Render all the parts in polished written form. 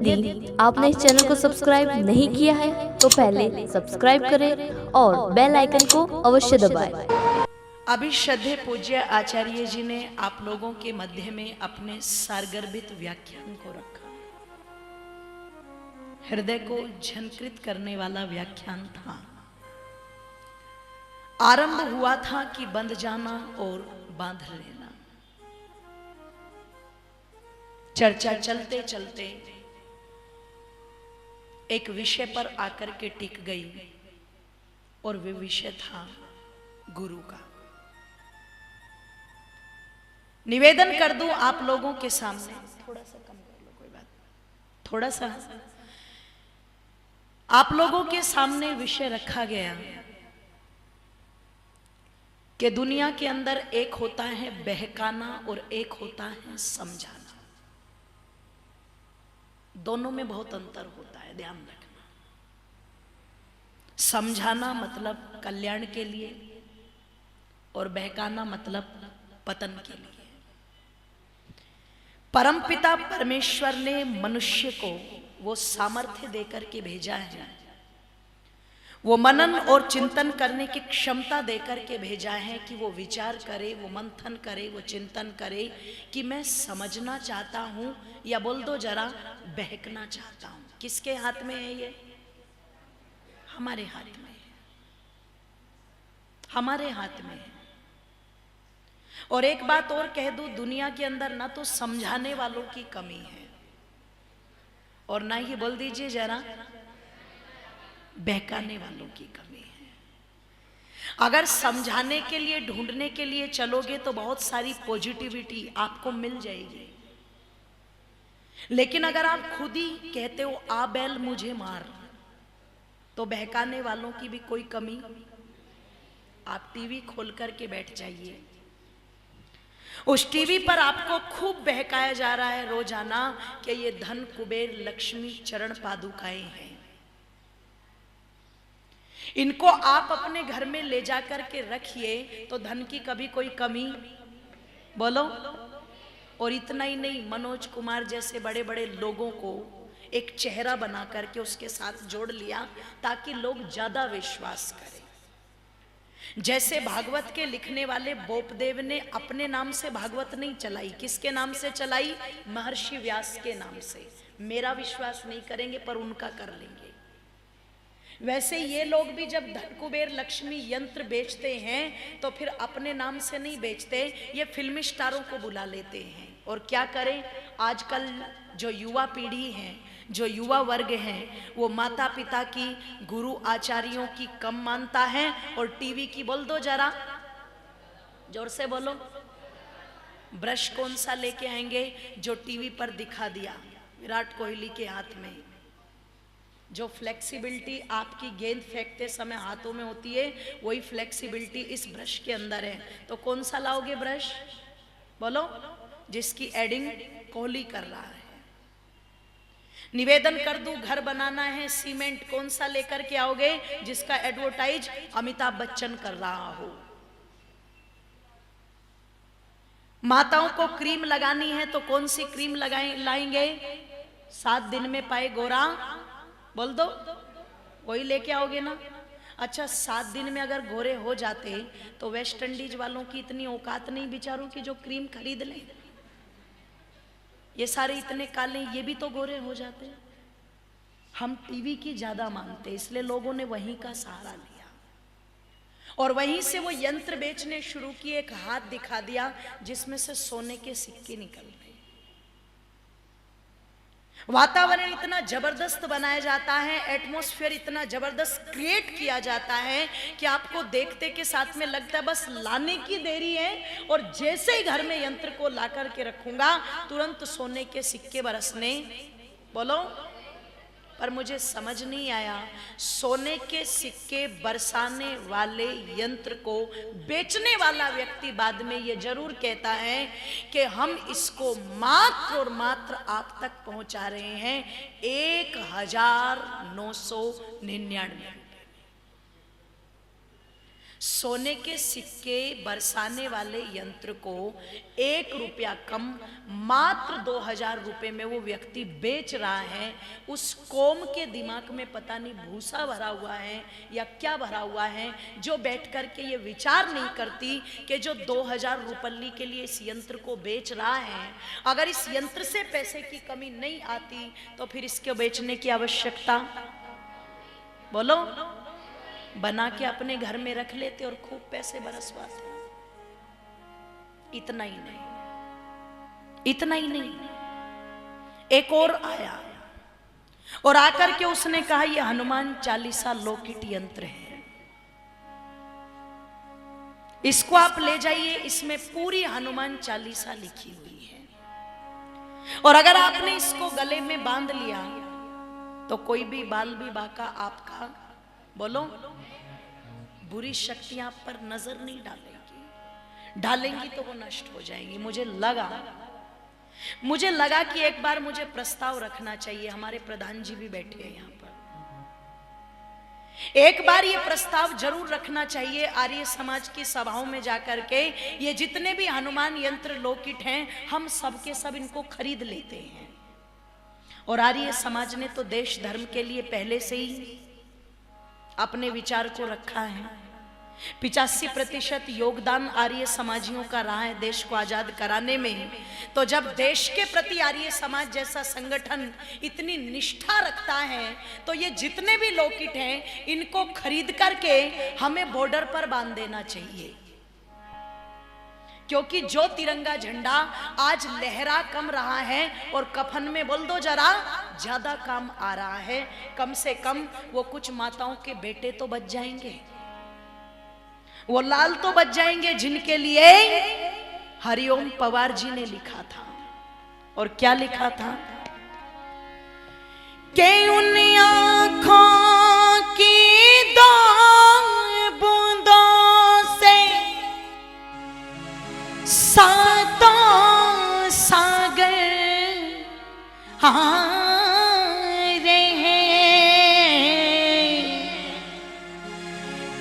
यदि आपने इस चैनल को सब्सक्राइब नहीं किया है तो पहले सब्सक्राइब करें और बेल आइकन को अवश्य दबाएं। अभी श्रद्धेय पूज्य आचार्य जी ने आप लोगों के मध्य में अपने सारगर्भित व्याख्यान को रखा। हृदय को झंकृत करने वाला व्याख्यान था। आरंभ हुआ था कि बंध जाना और बांध लेना। चर्चा चलते चलते एक विषय पर आकर के टिक गई और वे विषय था गुरु का। निवेदन कर दूं आप लोगों के सामने, थोड़ा सा कम कर लो, कोई बात, थोड़ा सा आप लोगों के सामने विषय रखा गया कि दुनिया के अंदर एक होता है बहकाना और एक होता है समझाना। दोनों में बहुत अंतर होता है, ध्यान रखना। समझाना मतलब कल्याण के लिए और बहकाना मतलब पतन के लिए। परमपिता परमेश्वर ने मनुष्य को वो सामर्थ्य देकर के भेजा है, वो मनन और चिंतन करने की क्षमता देकर के भेजा है कि वो विचार करे, वो मंथन करे, वो चिंतन करे कि मैं समझना चाहता हूं या बोल दो जरा बहकना चाहता हूं। किसके हाथ में है ये? हमारे हाथ में है, हमारे हाथ में है। और एक बात और कह दूं, दुनिया के अंदर ना तो समझाने वालों की कमी है और ना ही बोल दीजिए जरा बहकाने वालों की कमी है। अगर समझाने के लिए ढूंढने के लिए चलोगे तो बहुत सारी पॉजिटिविटी आपको मिल जाएगी, लेकिन अगर आप खुद ही कहते हो आ बैल मुझे मार, तो बहकाने वालों की भी कोई कमी। आप टीवी खोल करके बैठ जाइए, उस टीवी पर आपको खूब बहकाया जा रहा है रोजाना कि ये धन कुबेर लक्ष्मी चरण पादुकाएं हैं, इनको आप अपने घर में ले जाकर के रखिए तो धन की कभी कोई कमी बोलो। और इतना ही नहीं, मनोज कुमार जैसे बड़े बड़े लोगों को एक चेहरा बना करके उसके साथ जोड़ लिया ताकि लोग ज्यादा विश्वास करें। जैसे भागवत के लिखने वाले बोपदेव ने अपने नाम से भागवत नहीं चलाई, किसके नाम से चलाई? महर्षि व्यास के नाम से। मेरा विश्वास नहीं करेंगे पर उनका कर लेंगे। वैसे ये लोग भी जब धन कुबेर लक्ष्मी यंत्र बेचते हैं तो फिर अपने नाम से नहीं बेचते, ये फिल्मी स्टारों को बुला लेते हैं। और क्या करें, आजकल जो युवा पीढ़ी है, जो युवा वर्ग है, वो माता पिता की, गुरु आचार्यों की कम मानता है और टीवी की, बोल दो जरा जोर से बोलो, ब्रश कौन सा लेके आएंगे जो टीवी पर दिखा दिया विराट कोहली के हाथ में। जो फ्लेक्सिबिलिटी आपकी गेंद फेंकते समय हाथों में होती है, वही फ्लेक्सिबिलिटी इस ब्रश के अंदर है। तो कौन सा लाओगे ब्रश बोलो, जिसकी एडिंग कोहली कर रहा है। निवेदन कर दूं, घर बनाना है, सीमेंट कौन सा लेकर के आओगे जिसका एडवर्टाइज अमिताभ बच्चन कर रहा हो। माताओं को क्रीम लगानी है तो कौन सी क्रीम लाएंगे? 7 दिन में पाए गोरा, बोल दो, वही लेके आओगे ना। अच्छा, 7 दिन में अगर गोरे हो जाते तो वेस्ट इंडीज वालों की इतनी औकात नहीं बेचारों की जो क्रीम खरीद लें। ये सारे इतने काले, ये भी तो गोरे हो जाते। हम टीवी की ज्यादा मानते, इसलिए लोगों ने वहीं का सहारा लिया और वहीं से वो यंत्र बेचने शुरू किए। एक हाथ दिखा दिया जिसमें से सोने के सिक्के निकल गए। वातावरण इतना जबरदस्त बनाया जाता है, एटमॉस्फेयर इतना जबरदस्त क्रिएट किया जाता है कि आपको देखते के साथ में लगता है बस लाने की देरी है। और जैसे ही घर में यंत्र को ला करके रखूंगा तुरंत सोने के सिक्के बरसने, बोलो। पर मुझे समझ नहीं आया, सोने के सिक्के बरसाने वाले यंत्र को बेचने वाला व्यक्ति बाद में ये जरूर कहता है कि हम इसको मात्र और मात्र आप तक पहुंचा रहे हैं 1999 रुपए। सोने के सिक्के बरसाने वाले यंत्र को 1 रुपया कम मात्र 2000 रुपए में वो व्यक्ति बेच रहा है। उस कौम के दिमाग में पता नहीं भूसा भरा हुआ है या क्या भरा हुआ है, जो बैठ कर के ये विचार नहीं करती कि जो 2000 रुपये के लिए इस यंत्र को बेच रहा है, अगर इस यंत्र से पैसे की कमी नहीं आती तो फिर इसको बेचने की आवश्यकता, बोलो, बना के अपने घर में रख लेते और खूब पैसे बरसवाते। इतना ही नहीं, इतना ही नहीं, एक और आया और आकर के उसने कहा यह हनुमान चालीसा लौकिक यंत्र है, इसको आप ले जाइए, इसमें पूरी हनुमान चालीसा लिखी हुई है और अगर आपने इसको गले में बांध लिया तो कोई भी बाल भी बाका आपका, बोलो, बुरी शक्तियां आप पर नजर नहीं डालेंगी, डालेंगी तो वो नष्ट हो जाएंगी। मुझे लगा कि एक बार मुझे प्रस्ताव रखना चाहिए। हमारे प्रधान जी भी बैठे हैं यहाँ पर, एक बार ये प्रस्ताव जरूर रखना चाहिए आर्य समाज की सभाओं में जाकर के। ये जितने भी हनुमान यंत्र लौकिक हैं, हम सब के सब इनको खरीद लेते हैं और आर्य समाज ने तो देश धर्म के लिए पहले से ही अपने विचार को रखा है। 85% योगदान आर्य समाजियों का रहा है देश को आजाद कराने में। तो जब देश के प्रति आर्य समाज जैसा संगठन इतनी निष्ठा रखता है, तो ये जितने भी लौकिक हैं इनको खरीद करके हमें बॉर्डर पर बांध देना चाहिए, क्योंकि जो तिरंगा झंडा आज लहरा कम रहा है और कफन में बोल दो जरा ज्यादा काम आ रहा है, कम से कम वो कुछ माताओं के बेटे तो बच जाएंगे, वो लाल तो बच जाएंगे जिनके लिए हरिओम पवार जी ने लिखा था। और क्या लिखा था कि उन आंखों की दो बूंदों से सातों सागर हारे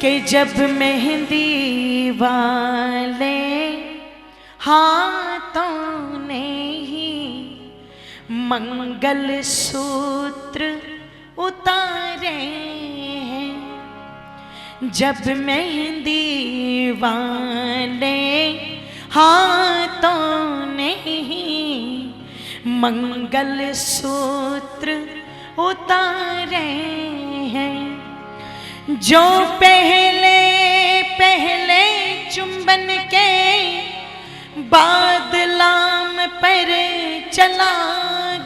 कि जब मेहंदी वाले हाथों ने ही मंगल सूत्र उतारे हैं, जब मेहंदी वाले हाथों ने ही मंगल सूत्र उतारे हैं, जो पहले पहले चुंबन के बाद लाम पर चला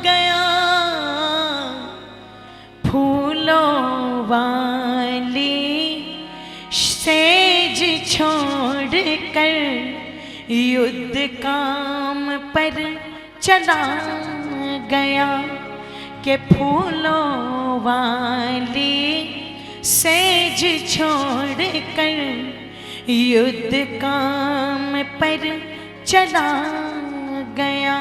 गया, फूलों वाली सेज छोड़ कर युद्ध काम पर चला गया, के फूलों वाली सेज छोड़ कर युद्ध काम पर चला गया,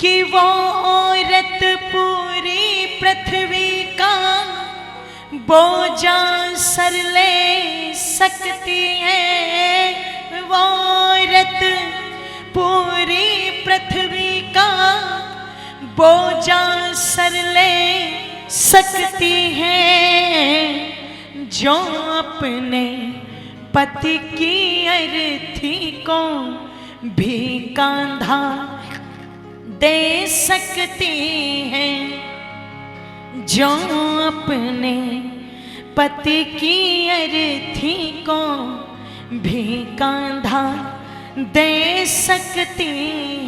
कि वो औरत पूरी पृथ्वी का बोझा सर ले सकती है, वो औरत पूरी पृथ्वी का बोझा सर ले सकती है, जो अपने पति की अर्थी को भी कांधा दे सकती है, जो अपने पति की अर्थी को भी कांधा दे सकती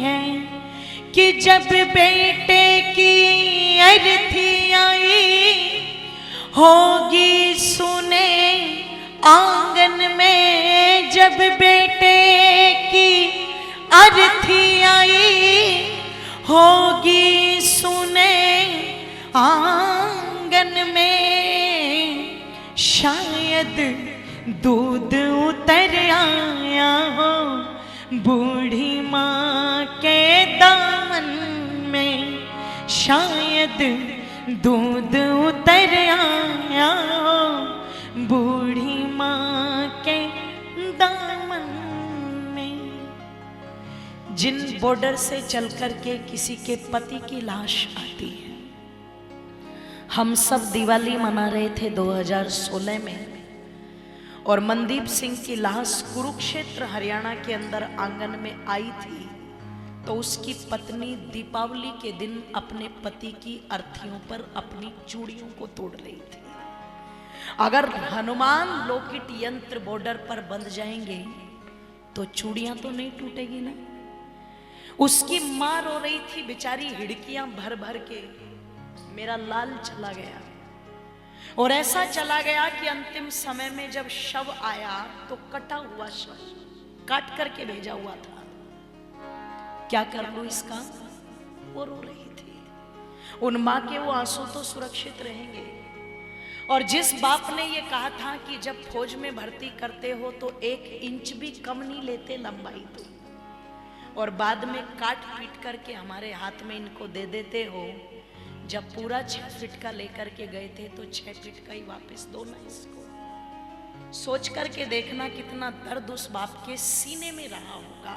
है, कि जब बेटे की अर्थी आई होगी सुने आंगन में, जब बेटे की अर्थी आई होगी सुने आंगन में, शायद दूध उतर आया हो बूढ़ी माँ के दामन में, शायद दूध उतर आया हो बूढ़ी माँ के जिन बॉर्डर से चल करके किसी के पति की लाश आती है। हम सब दिवाली मना रहे थे 2016 में, और मनदीप सिंह की लाश कुरुक्षेत्र हरियाणा के अंदर आंगन में आई थी, तो उसकी पत्नी दीपावली के दिन अपने पति की अर्थियों पर अपनी चूड़ियों को तोड़ रही थी। अगर हनुमान लोकिट यंत्र बॉर्डर पर बंध जाएंगे तो चूड़ियां तो नहीं टूटेगी ना। उसकी मां रो रही थी बेचारी, हिड़कियां भर भर के, मेरा लाल चला गया। और ऐसा चला गया कि अंतिम समय में जब शव आया तो कटा हुआ शव, काट करके भेजा हुआ था। क्या कर लूं इसका? वो रो रही थी। उन मां के वो आंसू तो सुरक्षित रहेंगे। और जिस बाप ने ये कहा था कि जब फौज में भर्ती करते हो तो 1 इंच भी कम नहीं लेते लंबाई तो, और बाद में काट पीट करके हमारे हाथ में इनको दे देते हो। जब पूरा 6 फीट का लेकर के गए थे तो 6 फीट का ही वापस दो ना इसको। सोच करके देखना कितना दर्द उस बाप के सीने में रहा होगा।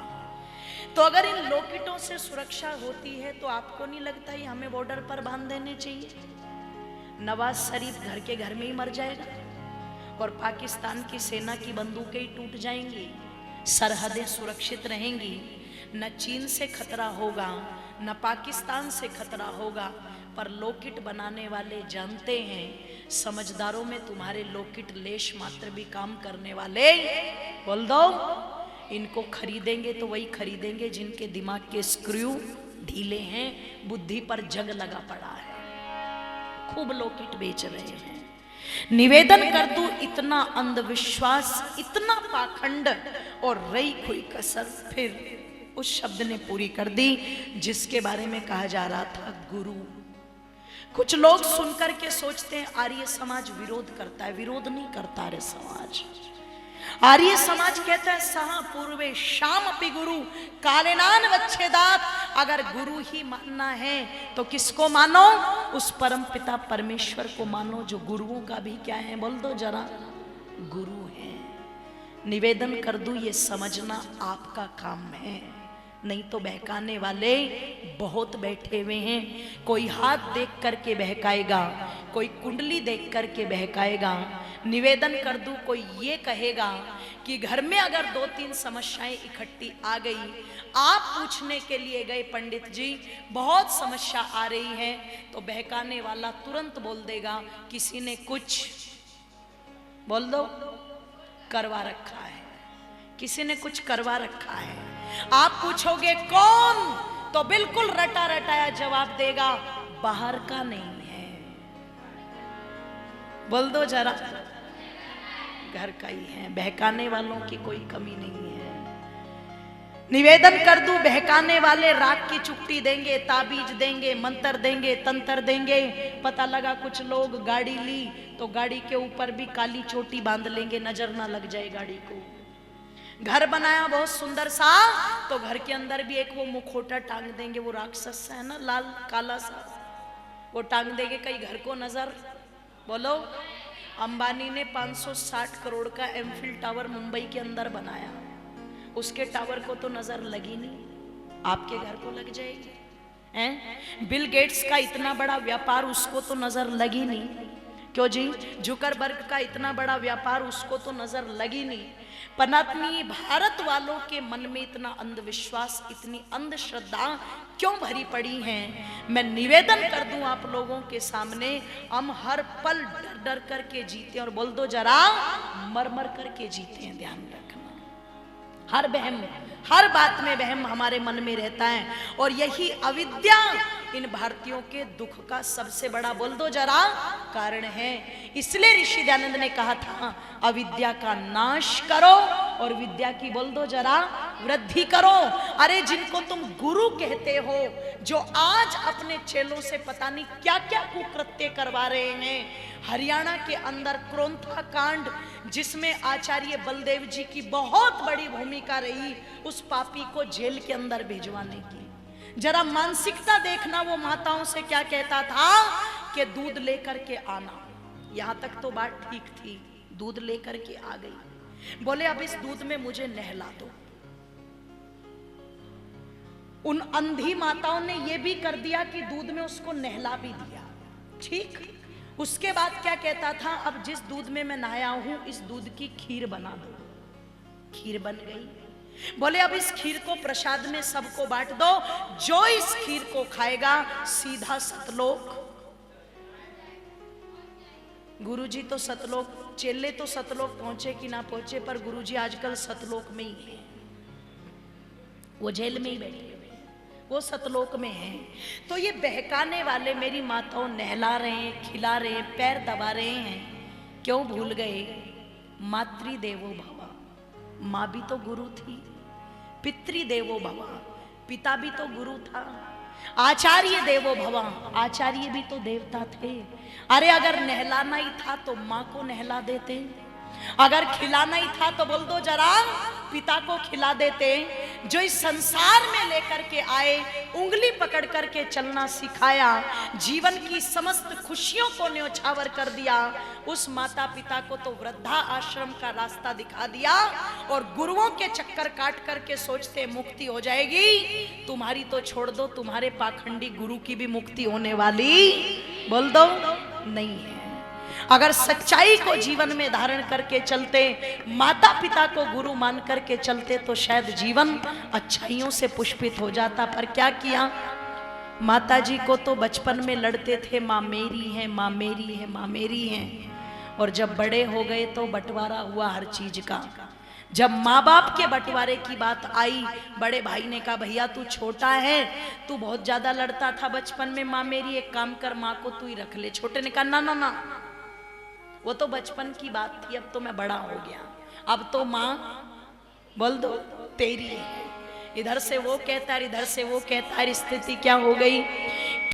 तो अगर इन लोकिटों से सुरक्षा होती है तो आपको नहीं लगता ये हमें बॉर्डर पर बांध देने चाहिए? नवाज शरीफ घर के घर में ही मर जाएगा और पाकिस्तान की सेना की बंदूकें ही टूट जाएंगी, सरहदें सुरक्षित रहेंगी, न चीन से खतरा होगा न पाकिस्तान से खतरा होगा। पर लोकिट बनाने वाले जानते हैं समझदारों में तुम्हारे लोकिट लेश मात्र भी काम करने वाले, बोल दो, इनको खरीदेंगे तो वही खरीदेंगे जिनके दिमाग के स्क्रू ढीले हैं, बुद्धि पर जंग लगा पड़ा है। खूब लोकिट बेच रहे हैं। निवेदन कर दूं, इतना अंधविश्वास, इतना पाखंड और रई खुई कसर फिर उस शब्द ने पूरी कर दी जिसके बारे में कहा जा रहा था, गुरु। कुछ लोग सुनकर के सोचते हैं आर्य समाज विरोध करता है। विरोध नहीं करता आर्य समाज। आर्य समाज कहता है सहा पूर्वे शाम अपि गुरु कालेनान वच्छेदात। अगर गुरु ही मानना है तो किसको मानो? उस परम पिता परमेश्वर को मानो जो गुरुओं का भी क्या है, बोल दो जरा, गुरु है। निवेदन कर दूं, ये समझना आपका काम है, नहीं तो बहकाने वाले बहुत बैठे हुए हैं। कोई हाथ देख करके बहकाएगा, कोई कुंडली देख करके बहकाएगा। निवेदन कर दूं, कोई ये कहेगा कि घर में अगर 2-3 समस्याएं इकट्ठी आ गई, आप पूछने के लिए गए पंडित जी बहुत समस्या आ रही है, तो बहकाने वाला तुरंत बोल देगा किसी ने कुछ, बोल दो, करवा रखा है, किसी ने कुछ करवा रखा है। आप पूछोगे कौन, तो बिल्कुल रटा रटाया जवाब देगा, बाहर का नहीं है, बोल दो जरा, घर का ही है। बहकाने वालों की कोई कमी नहीं है। निवेदन कर दूं, बहकाने वाले राग की चुट्टी देंगे, ताबीज देंगे, मंत्र देंगे, तंत्र देंगे। पता लगा कुछ लोग गाड़ी ली तो गाड़ी के ऊपर भी काली चोटी बांध लेंगे, नजर ना लग जाए गाड़ी को। घर बनाया बहुत सुंदर सा, तो घर के अंदर भी एक वो मुखोटा टांग देंगे, वो राक्षस है ना लाल काला सा, वो टांग देंगे, कई घर को नजर। बोलो, अंबानी ने 560 करोड़ का एमफिल टावर मुंबई के अंदर बनाया, उसके टावर को तो नजर लगी नहीं, आपके घर को लग जाएगी हैं? बिल गेट्स का इतना बड़ा व्यापार, उसको तो नजर लगी नहीं, क्यों जी? जुकरबर्ग का इतना बड़ा व्यापार, उसको तो नजर लगी नहीं। पनातनी भारत वालों के मन में इतना अंधविश्वास, इतनी अंधश्रद्धा क्यों भरी पड़ी हैं? मैं निवेदन कर दूं आप लोगों के सामने, हम हर पल डर डर करके जीते हैं, और बोल दो जरा, मर मर करके जीते हैं। ध्यान रखना, हर बहम, हर बात में वहम हमारे मन में रहता है, और यही अविद्या इन भारतीयों के दुख का सबसे बड़ा, बोल दो जरा, कारण है। इसलिए ऋषि दयानंद ने कहा था, अविद्या का नाश करो और विद्या की, बोल दो जरा, वृद्धि करो। अरे जिनको तुम गुरु कहते हो, जो आज अपने चेलों से पता नहीं क्या क्या कुकृत्य करवा रहे हैं। हरियाणा के अंदर क्रोंथा कांड, जिसमें आचार्य बलदेव जी की बहुत बड़ी भूमिका रही, उस पापी को जेल के अंदर भिजवाने की। जरा मानसिकता देखना, वो माताओं से क्या कहता था कि दूध लेकर के आना। यहां तक तो बात ठीक थी, दूध लेकर के आ गई, बोले अब इस दूध में मुझे नहला दो। उन अंधी माताओं ने ये भी कर दिया कि दूध में उसको नहला भी दिया। ठीक, उसके बाद क्या कहता था, अब जिस दूध में मैं नहाया हूं इस दूध की खीर बना दो। खीर बन गई। बोले अब इस खीर को प्रसाद में सबको बांट दो, जो इस खीर को खाएगा सीधा सतलोक। गुरुजी तो सतलोक, चेले तो सतलोक पहुंचे कि ना पहुंचे, पर गुरुजी आजकल सतलोक में ही है। वो जेल में ही बैठे हुए, वो सतलोक में है। तो ये बहकाने वाले मेरी माताओं नहला रहे हैं, खिला रहे हैं, पैर दबा रहे हैं। क्यों भूल गए? मातृदेवो भव, माँ भी तो गुरु थी। पितृदेवो भव, पिता भी तो गुरु था। आचार्य देवो भव, आचार्य भी तो देवता थे। अरे अगर नहलाना ही था तो माँ को नहला देते, अगर खिलाना ही था तो बोल दो जरा पिता को खिला देते। जो इस संसार में लेकर के आए, उंगली पकड़ करके चलना सिखाया, जीवन की समस्त खुशियों को न्योछावर कर दिया, उस माता पिता को तो वृद्धा आश्रम का रास्ता दिखा दिया। और गुरुओं के चक्कर काट करके सोचते मुक्ति हो जाएगी। तुम्हारी तो छोड़ दो, तुम्हारे पाखंडी गुरु की भी मुक्ति होने वाली बोल दो नहीं है। अगर सच्चाई को जीवन में धारण करके चलते, माता पिता को गुरु मान करके चलते, तो शायद जीवन अच्छाइयों से पुष्पित हो जाता। पर क्या किया? माता जी को तो बचपन में लड़ते थे, माँ मेरी है, माँ मेरी है, माँ मेरी है। और जब बड़े हो गए तो बंटवारा हुआ हर चीज का। जब माँ बाप के बंटवारे की बात आई, बड़े भाई ने कहा भैया तू छोटा है, तू बहुत ज्यादा लड़ता था बचपन में, माँ मेरी, एक काम कर माँ को तू ही रख ले। छोटे ने कहा ना ना ना, वो तो बचपन की बात थी, अब तो मैं बड़ा हो गया, अब तो माँ बोल दो तेरी है। इधर से वो कहता है, इधर से वो कहता है। स्थिति क्या हो गई?